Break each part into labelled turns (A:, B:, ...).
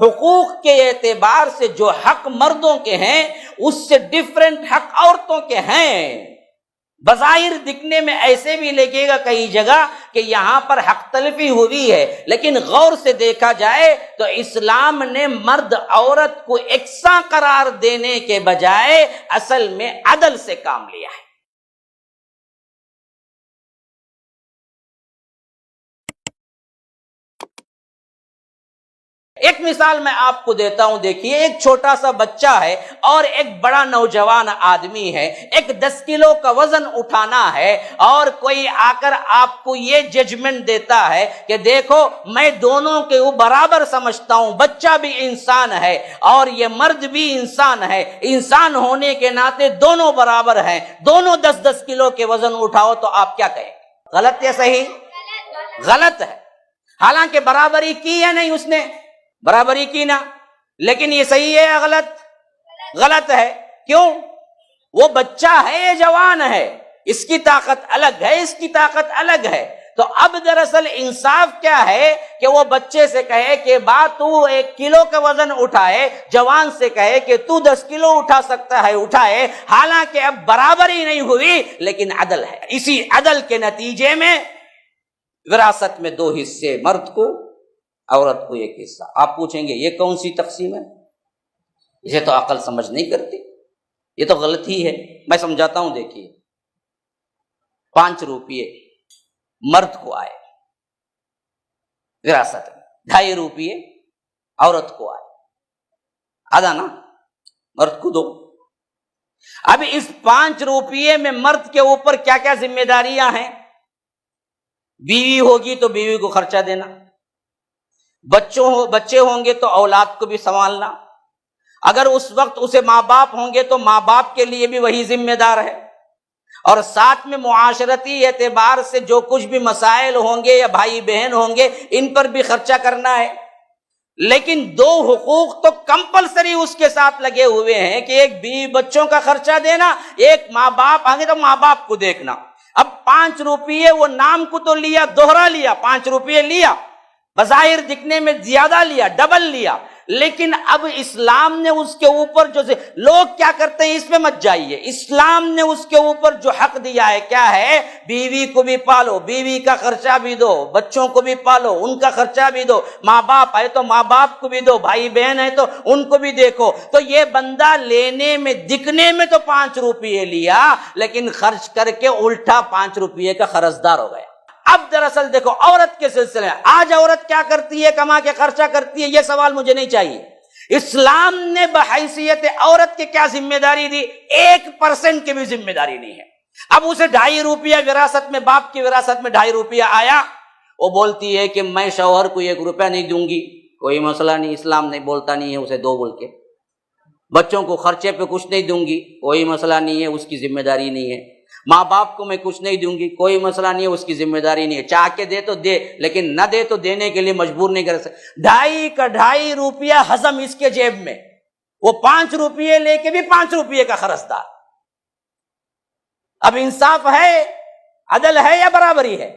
A: حقوق کے اعتبار سے جو حق مردوں کے ہیں اس سے ڈیفرنٹ حق عورتوں کے ہیں۔ بظاہر دکھنے میں ایسے بھی لگے گا کئی جگہ کہ یہاں پر حق تلفی ہوئی ہے، لیکن غور سے دیکھا جائے تو اسلام نے مرد عورت کو یکساں قرار دینے کے بجائے اصل میں عدل سے کام لیا ہے۔ ایک مثال میں آپ کو دیتا ہوں، دیکھیے ایک چھوٹا سا بچہ ہے اور ایک بڑا نوجوان آدمی ہے، ایک 10 کلو کا وزن اٹھانا ہے، اور کوئی آ کر آپ کو یہ ججمنٹ دیتا ہے کہ دیکھو میں دونوں کے برابر سمجھتا ہوں، بچہ بھی انسان ہے اور یہ مرد بھی انسان ہے، انسان ہونے کے ناطے دونوں برابر ہیں، دونوں 10-10 کلو کے وزن اٹھاؤ، تو آپ کیا کہیں؟ غلط یا صحیح؟ غلط ہے۔ حالانکہ برابری کی ہے نہیں، اس نے برابری کی نا، لیکن یہ صحیح ہے یا غلط؟ غلط ہے۔ کیوں؟ وہ بچہ ہے، یہ جوان ہے، اس کی طاقت الگ ہے، اس کی طاقت الگ ہے۔ تو اب دراصل انصاف کیا ہے کہ وہ بچے سے کہے کہ تو 1 کلو کا وزن اٹھائے، جوان سے کہے کہ تو 10 کلو اٹھا سکتا ہے، اٹھائے، حالانکہ اب برابری نہیں ہوئی لیکن عدل ہے۔ اسی عدل کے نتیجے میں وراثت میں 2 حصے، مرد کو، عورت کو 1 حصہ۔ آپ پوچھیں گے یہ کون سی تقسیم ہے؟ اسے تو عقل سمجھ نہیں کرتی، یہ تو غلط ہی ہے۔ میں سمجھاتا ہوں، دیکھیے 5 روپیے مرد کو آئے وراثت میں، 2.5 روپیے عورت کو آئے، آدھا نا مرد کو 2۔ اب اس 5 روپیے میں مرد کے اوپر کیا کیا ذمہ داریاں ہیں؟ بیوی ہوگی تو بیوی کو خرچہ دینا، بچے ہوں گے تو اولاد کو بھی سنبھالنا، اگر اس وقت اسے ماں باپ ہوں گے تو ماں باپ کے لیے بھی وہی ذمہ دار ہے، اور ساتھ میں معاشرتی اعتبار سے جو کچھ بھی مسائل ہوں گے یا بھائی بہن ہوں گے ان پر بھی خرچہ کرنا ہے۔ لیکن 2 حقوق تو کمپلسری اس کے ساتھ لگے ہوئے ہیں کہ ایک بیوی بچوں کا خرچہ دینا، ایک ماں باپ آگے تو ماں باپ کو دیکھنا۔ اب 5 روپیے وہ نام کو تو لیا، دوہرا لیا، 5 روپیے لیا، بظاہر دکھنے میں زیادہ لیا، ڈبل لیا، لیکن اب اسلام نے اس کے اوپر جو لوگ کیا کرتے ہیں اس پہ مت جائیے، اسلام نے اس کے اوپر جو حق دیا ہے کیا ہے؟ بیوی کو بھی پالو، بیوی کا خرچہ بھی دو، بچوں کو بھی پالو، ان کا خرچہ بھی دو، ماں باپ ہے تو ماں باپ کو بھی دو، بھائی بہن ہے تو ان کو بھی دیکھو۔ تو یہ بندہ لینے میں دکھنے میں تو 5 روپیے لیا، لیکن خرچ کر کے الٹا 5 روپیے کا قرضدار ہو گیا۔ اب دراصل دیکھو عورت کے سلسلے میں آج عورت کیا کرتی ہے، کما کے خرچہ کرتی ہے، یہ سوال مجھے نہیں چاہیے۔ اسلام نے بحیثیت عورت کے کیا ذمہ داری دی؟ 1% کی بھی ذمہ داری نہیں ہے۔ اب اسے 2.5 روپیہ وراثت میں، باپ کی وراثت میں 2.5 روپیہ آیا، وہ بولتی ہے کہ میں شوہر کو 1 روپیہ نہیں دوں گی، کوئی مسئلہ نہیں، اسلام نہیں بولتا نہیں ہے اسے 2 بول کے۔ بچوں کو خرچے پہ کچھ نہیں دوں گی، کوئی مسئلہ نہیں ہے، اس کی ذمہ داری نہیں ہے۔ ماں باپ کو میں کچھ نہیں دوں گی، کوئی مسئلہ نہیں ہے، اس کی ذمہ داری نہیں ہے، چاہ کے دے تو دے، لیکن نہ دے تو دینے کے لیے مجبور نہیں کر سکتے۔ 2.5 کا 2.5 روپیہ ہضم اس کے جیب میں، وہ 5 روپیے لے کے بھی 5 روپیے کا قرضدار۔ اب انصاف ہے، عدل ہے یا برابری ہے؟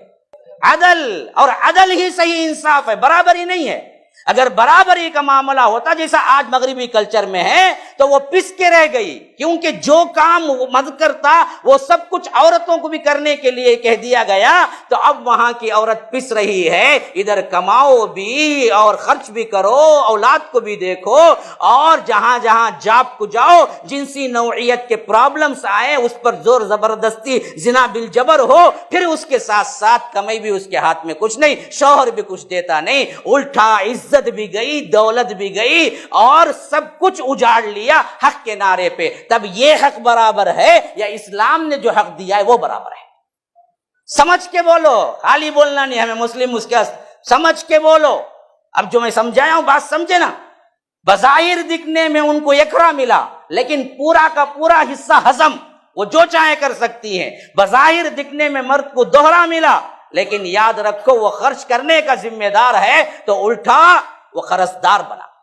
A: عدل، اور عدل ہی صحیح انصاف ہے، برابری نہیں ہے۔ اگر برابری کا معاملہ ہوتا جیسا آج مغربی کلچر میں ہے تو وہ پس کے رہ گئی، کیونکہ جو کام مرد کرتا وہ سب کچھ عورتوں کو بھی کرنے کے لیے کہہ دیا گیا، تو اب وہاں کی عورت پس رہی ہے، ادھر کماؤ بھی اور خرچ بھی کرو، اولاد کو بھی دیکھو، اور جہاں جہاں جاب کو جاؤ جنسی نوعیت کے پرابلمز آئے اس پر زور زبردستی زنا بالجبر ہو، پھر اس کے ساتھ ساتھ کمائی بھی اس کے ہاتھ میں کچھ نہیں، شوہر بھی کچھ دیتا نہیں، الٹا عزت بھی گئی، دولت بھی گئی، اور سب کچھ اجاڑ لیا حق کے نعرے پہ۔ تب یہ حق برابر ہے یا اسلام نے جو حق دیا ہے وہ برابر ہے؟ سمجھ کے بولو، خالی بولنا نہیں، ہمیں مسلم اس کے سمجھ کے بولو۔ اب جو میں سمجھایا ہوں بات سمجھے نا، بظاہر دکھنے میں ان کو 1 ملا، لیکن پورا کا پورا حصہ ہضم، وہ جو چاہے کر سکتی ہیں۔ بظاہر دکھنے میں مرد کو 2 ملا، لیکن یاد رکھو وہ خرچ کرنے کا ذمہ دار ہے، تو الٹا وہ قرضدار بنا۔